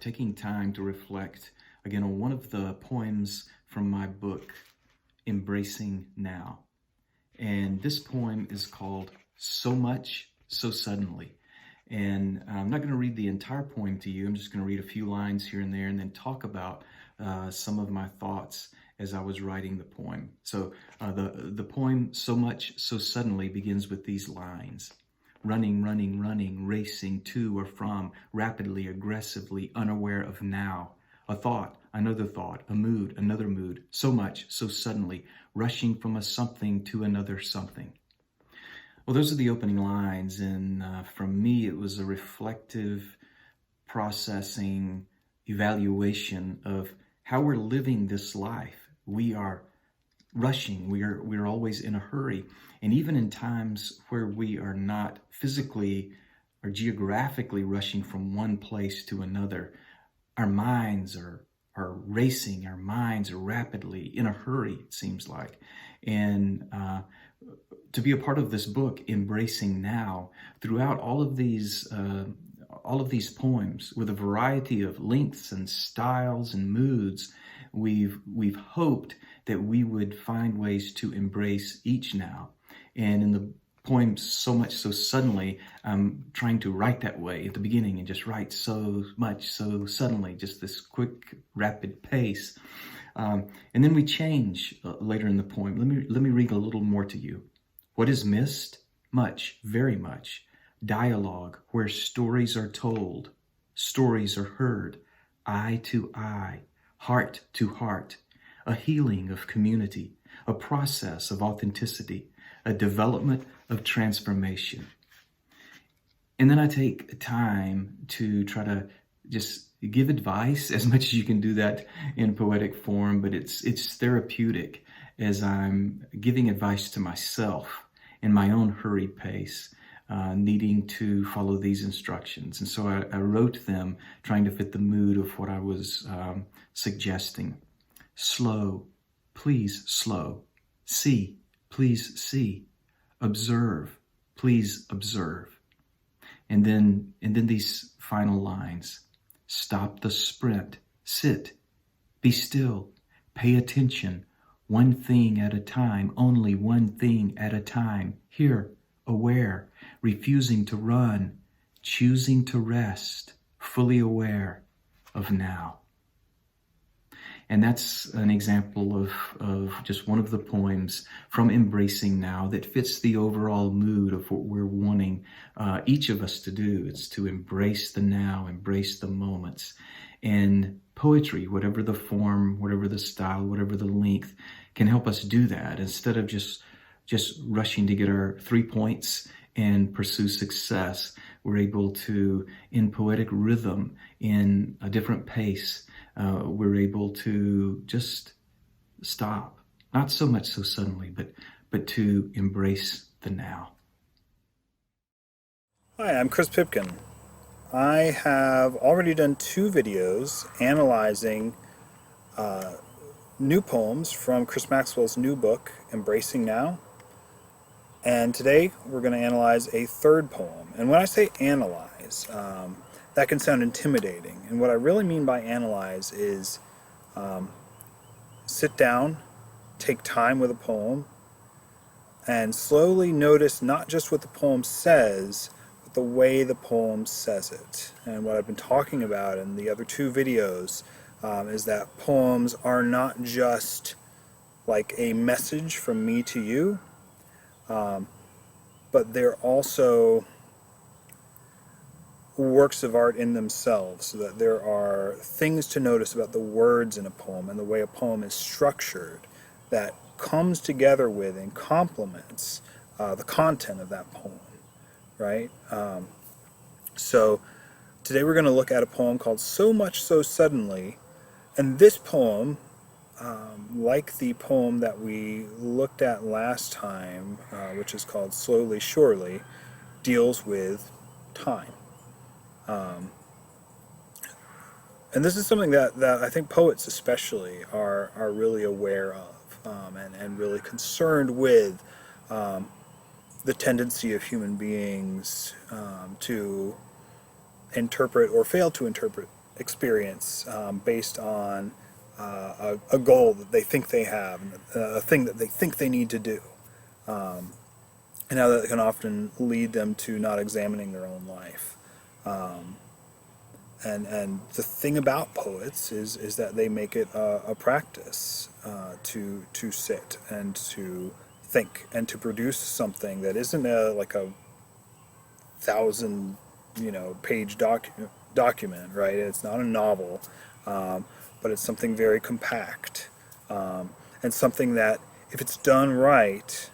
start taking time to reflect again on one of the poems from my book, Embracing Now. And this poem is called So Much, So Suddenly. And I'm not going to read the entire poem to you. I'm just going to read a few lines here and there and then talk about some of my thoughts as I was writing the poem. So the poem, So Much, So Suddenly, begins with these lines. Running, running, running, racing to or from, rapidly, aggressively, unaware of now. A thought, another thought, a mood, another mood. So much, so suddenly, rushing from a something to another something. Well, those are the opening lines, and from me, it was a reflective, processing, evaluation of how we're living this life. We are rushing. We're always in a hurry, and even in times where we are not physically or geographically rushing from one place to another, our minds are racing. Our minds are rapidly in a hurry, it seems like, and to be a part of this book, Embracing Now, throughout all of these poems with a variety of lengths and styles and moods, we've hoped that we would find ways to embrace each now. And in the poem So Much, So Suddenly, I'm trying to write that way at the beginning and just write so much, so suddenly, just this quick, rapid pace. And then we change later in the poem. Let me read a little more to you. What is missed? Much, very much. Dialogue where stories are told, stories are heard, eye to eye, heart to heart, a healing of community, a process of authenticity, a development of transformation. And then I take time to try to just give advice as much as you can do that in poetic form, but it's therapeutic as I'm giving advice to myself in my own hurried pace, needing to follow these instructions. And so I wrote them trying to fit the mood of what I was suggesting. Slow, please slow. See, please see. Observe, please observe. And then these final lines. Stop the sprint. Sit. Be still. Pay attention. One thing at a time, only one thing at a time. Here, aware, refusing to run, choosing to rest, fully aware of now. And that's an example of just one of the poems from Embracing Now that fits the overall mood of what we're wanting each of us to do. It's to embrace the now, embrace the moments. And poetry, whatever the form, whatever the style, whatever the length, can help us do that instead of just rushing to get our 3 points and pursue success. We're able to, in poetic rhythm, in a different pace, we're able to just stop. Not so much so suddenly, but to embrace the now. Hi, I'm Chris Pipkin. I have already done 2 videos analyzing new poems from Chris Maxwell's new book, Embracing Now. And today we're going to analyze a 3rd poem. And when I say analyze, that can sound intimidating. And what I really mean by analyze is sit down, take time with a poem, and slowly notice not just what the poem says, but the way the poem says it. And what I've been talking about in the other 2 videos is that poems are not just like a message from me to you, but they're also works of art in themselves, so that there are things to notice about the words in a poem and the way a poem is structured that comes together with and complements the content of that poem, right? So today we're going to look at a poem called So Much, So Suddenly, and this poem, like the poem that we looked at last time, which is called Slowly, Surely, deals with time. And this is something that I think poets especially are really aware of, and really concerned with the tendency of human beings to interpret or fail to interpret experience based on a goal that they think they have, a thing that they think they need to do. And how that can often lead them to not examining their own life. And the thing about poets is that they make it a practice to sit and to think and to produce something that isn't like a 1,000 page document, right? It's not a novel, but it's something very compact, and something that, if it's done right,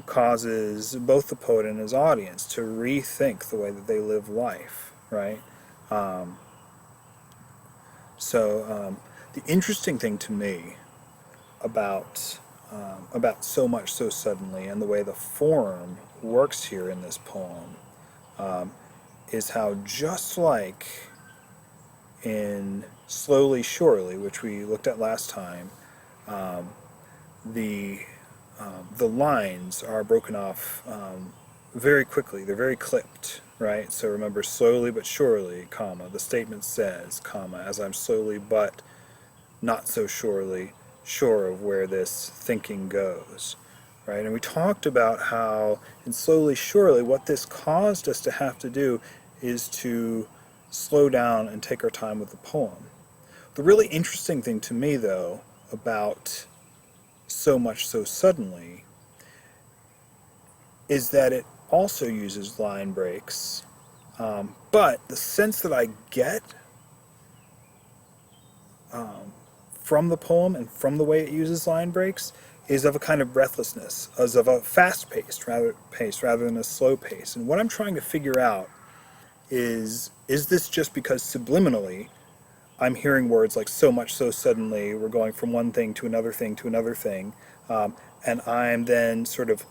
causes both the poet and his audience to rethink the way that they live life, right? So the interesting thing to me about So Much So Suddenly and the way the form works here in this poem is how, just like in Slowly Surely, which we looked at last time, the lines are broken off very quickly. They're very clipped, right? So remember, slowly but surely, comma, the statement says, comma, as I'm slowly but not so surely sure of where this thinking goes, right? And we talked about how in Slowly Surely, what this caused us to have to do is to slow down and take our time with the poem. The really interesting thing to me, though, about So Much So Suddenly is that it also uses line breaks, but the sense that I get from the poem and from the way it uses line breaks is of a kind of breathlessness, as of a fast-paced rather than a slow pace. And what I'm trying to figure out is this just because subliminally I'm hearing words like so much so suddenly, we're going from one thing to another thing to another thing, and I'm then sort of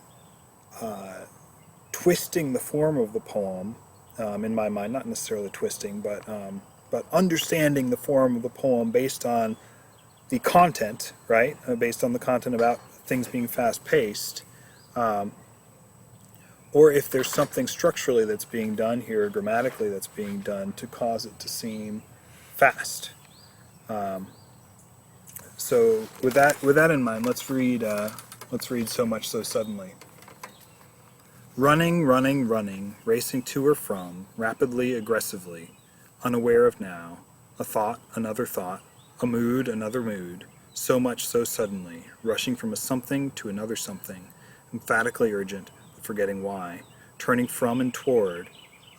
twisting the form of the poem in my mind, not necessarily twisting, but understanding the form of the poem based on the content, right? Based on the content about things being fast-paced, or if there's something structurally that's being done here, grammatically that's being done to cause it to seem fast. So with that in mind, let's read So Much So Suddenly. Running, running, running, racing to or from, rapidly, aggressively, unaware of now, a thought, another thought, a mood, another mood, so much so suddenly, rushing from a something to another something, emphatically urgent, but forgetting why, turning from and toward,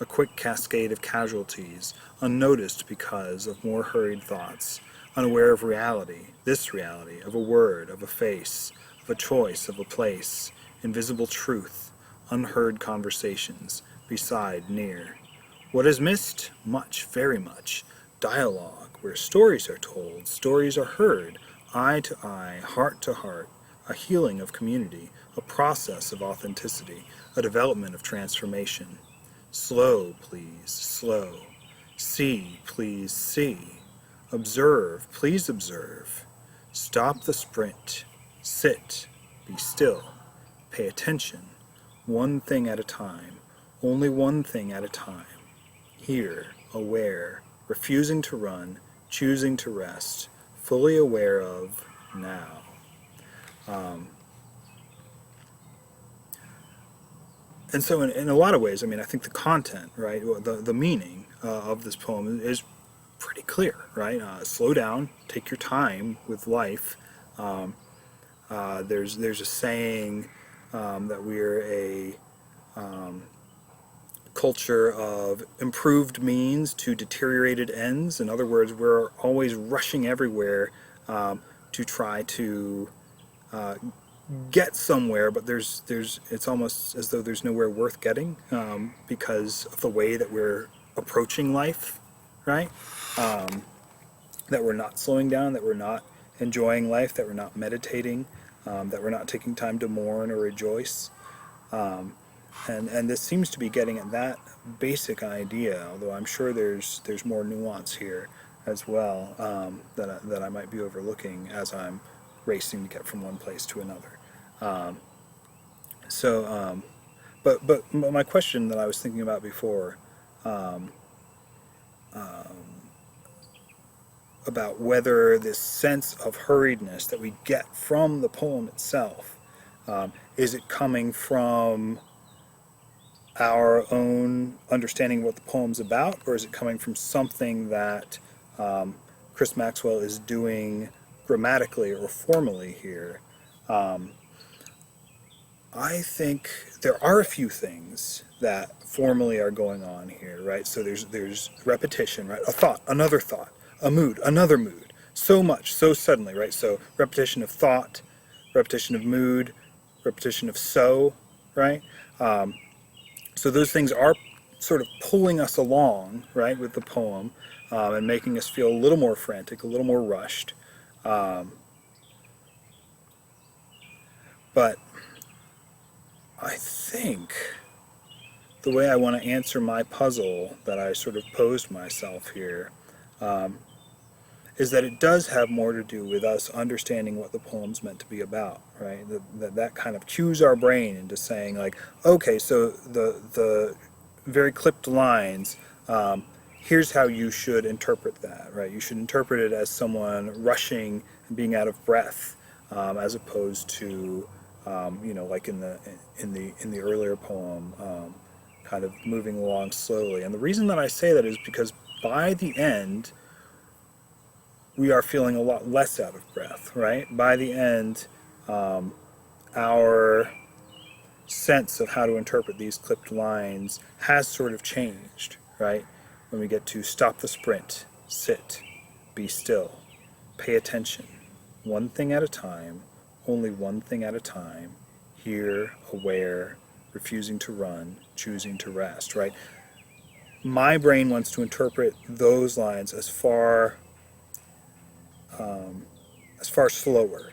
a quick cascade of casualties, unnoticed because of more hurried thoughts, unaware of reality, this reality, of a word, of a face, of a choice, of a place, invisible truth, unheard conversations, beside, near. What is missed? Much, very much. Dialogue, where stories are told, stories are heard, eye to eye, heart to heart, a healing of community, a process of authenticity, a development of transformation. Slow, please, slow. See, please, see. Observe, please observe. Stop the sprint. Sit, be still. Pay attention. One thing at a time, only one thing at a time. Here, aware, refusing to run, choosing to rest, fully aware of now. And so in a lot of ways, I mean, I think the content, right, the meaning of this poem is pretty clear, right? Slow down, take your time with life. There's a saying that we're a culture of improved means to deteriorated ends. In other words, we're always rushing everywhere to try to get somewhere, but it's almost as though there's nowhere worth getting because of the way that we're approaching life, right? That we're not slowing down, that we're not enjoying life, that we're not meditating, that we're not taking time to mourn or rejoice. And this seems to be getting at that basic idea, although I'm sure there's more nuance here as well that I might be overlooking as I'm racing to get from one place to another. But my question that I was thinking about before about whether this sense of hurriedness that we get from the poem itself, is it coming from our own understanding of what the poem's about, or is it coming from something that Chris Maxwell is doing grammatically or formally here? I think there are a few things that formally are going on here, right? So there's repetition, right? A thought, another thought, a mood, another mood. So much, so suddenly, right? So repetition of thought, repetition of mood, repetition of so, right? So those things are sort of pulling us along, right, with the poem, and making us feel a little more frantic, a little more rushed. But I think the way I want to answer my puzzle that I sort of posed myself here is that it does have more to do with us understanding what the poem's meant to be about, right? That kind of cues our brain into saying, like, okay, so the very clipped lines, here's how you should interpret that, right? You should interpret it as someone rushing and being out of breath, as opposed to, like in the earlier poem, kind of moving along slowly. And the reason that I say that is because by the end, we are feeling a lot less out of breath, right? By the end, our sense of how to interpret these clipped lines has sort of changed, right? When we get to stop the sprint, sit, be still, pay attention, one thing at a time, only one thing at a time, here, aware, refusing to run, choosing to rest, right? My brain wants to interpret those lines as far slower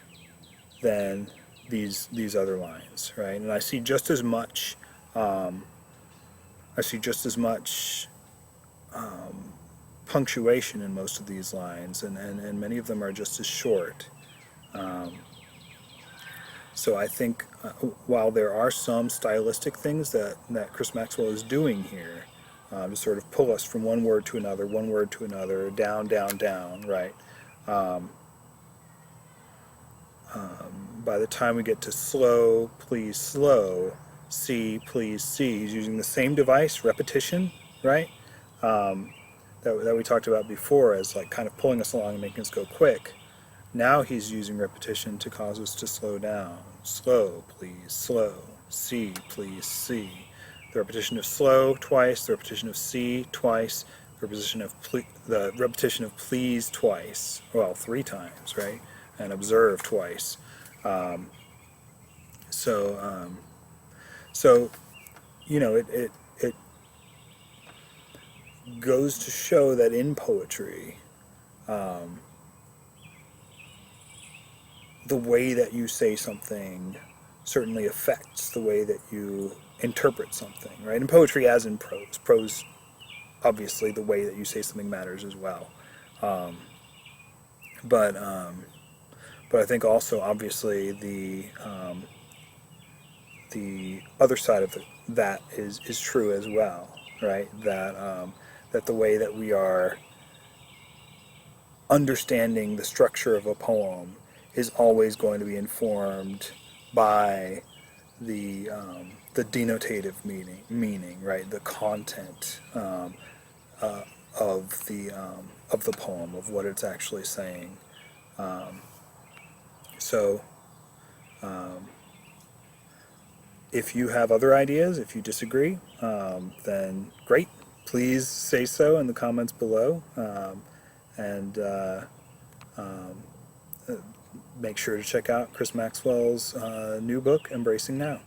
than these other lines, right? And I see just as much punctuation in most of these lines, and many of them are just as short. So I think while there are some stylistic things that Chris Maxwell is doing here, to sort of pull us from one word to another, down, down, down, right? By the time we get to slow, please slow, see, please see, he's using the same device, repetition, right? That we talked about before as like kind of pulling us along and making us go quick. Now he's using repetition to cause us to slow down. Slow, please, slow. See, please, see. The repetition of slow twice, the repetition of see twice, the repetition of please twice, well, 3 times, right? And observe twice. So it goes to show that in poetry, the way that you say something certainly affects the way that you interpret something, right? In poetry, as in prose, obviously the way that you say something matters as well. But I think also, obviously, the other side of that is true as well, right? That the way that we are understanding the structure of a poem is always going to be informed by the denotative meaning, right? The content of the poem, of what it's actually saying. So if you have other ideas, if you disagree, then great. Please say so in the comments below, and make sure to check out Chris Maxwell's new book, Embracing Now.